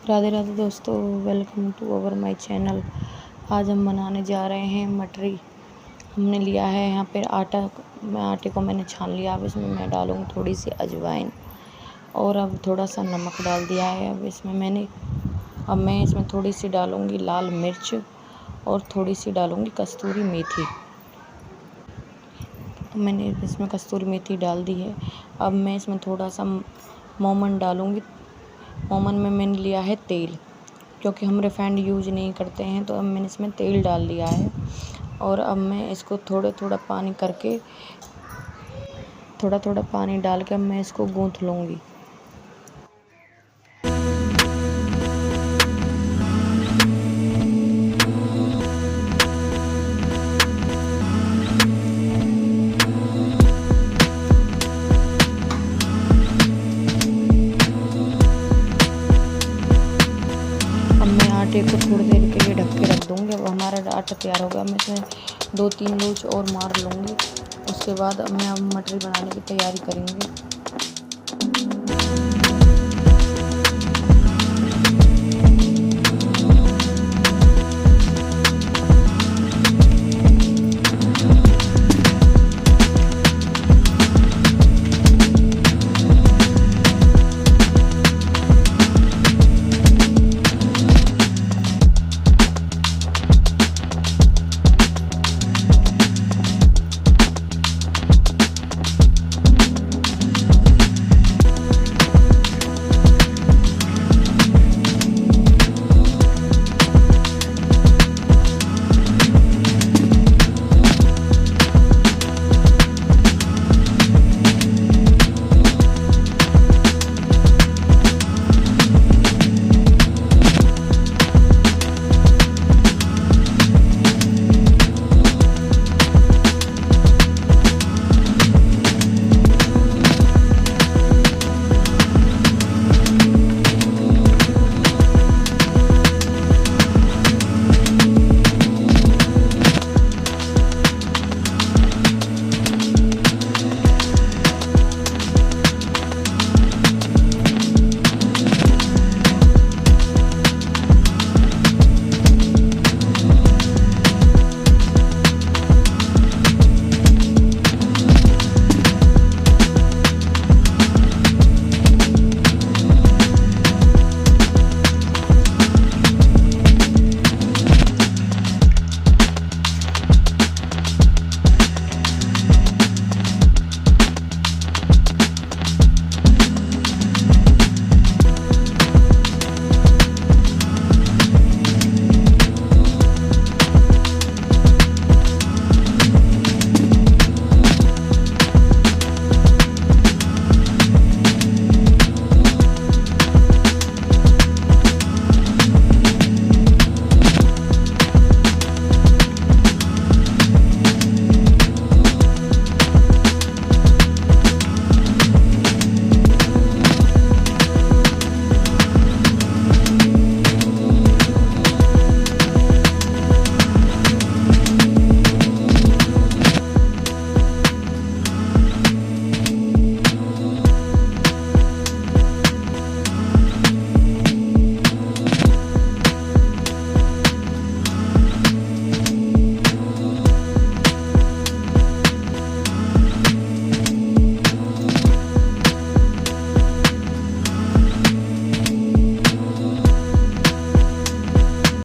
राधे राधे दोस्तों, welcome to our my channel. आज हम बनाने जा रहे हैं मटरी। हमने लिया है यहाँ पर आटा। आटे को मैंने छान लिया। अब इसमें मैं डालूँगी थोड़ी सी अजवाइन और अब थोड़ा सा नमक डाल दिया है। अब मैं इसमें थोड़ी सी डालूँगी लाल मिर्च और थोड़ी सी डालूँगी कस्तूरी मेथी। मैंने इसमें कस्तूरी मेथी डाल दी है। अब मैं इसमें थोड़ा सा मोमन डालूँगी। मोमन में मैंने लिया है तेल, क्योंकि हम रिफाइंड यूज नहीं करते हैं, तो अब मैंने इसमें तेल डाल दिया है। और अब मैं इसको थोड़ा थोड़ा पानी डाल के अब मैं इसको गूँथ लूँगी। अब मैं आटे को थोड़ी देर के लिए ढक के रख दूँगी। अब हमारा आटा तैयार हो गया। मैं इसमें 2-3 लूच और मार लूँगी। उसके बाद अब मटरी बनाने की तैयारी करेंगे।